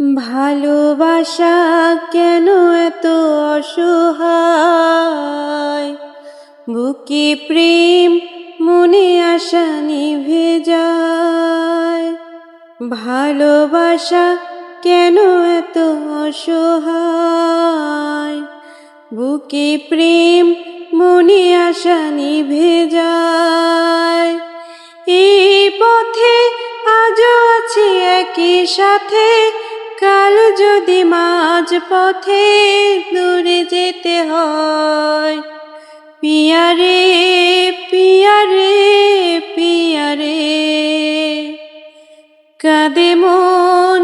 ভালোবাসা কেন এত অসহায়, বুকে প্রেম মনে আশা নিভে যায়। ভালোবাসা কেন এত অসহায়, বুকে প্রেম মনে আশা নিভে যায়। এই পথে আজও আছি একই সাথে, কাল যদি মাঝ পথে দূরে যেতে হয়। পিয়ারে পিয়ারে পিয়ারে, কাঁদে মন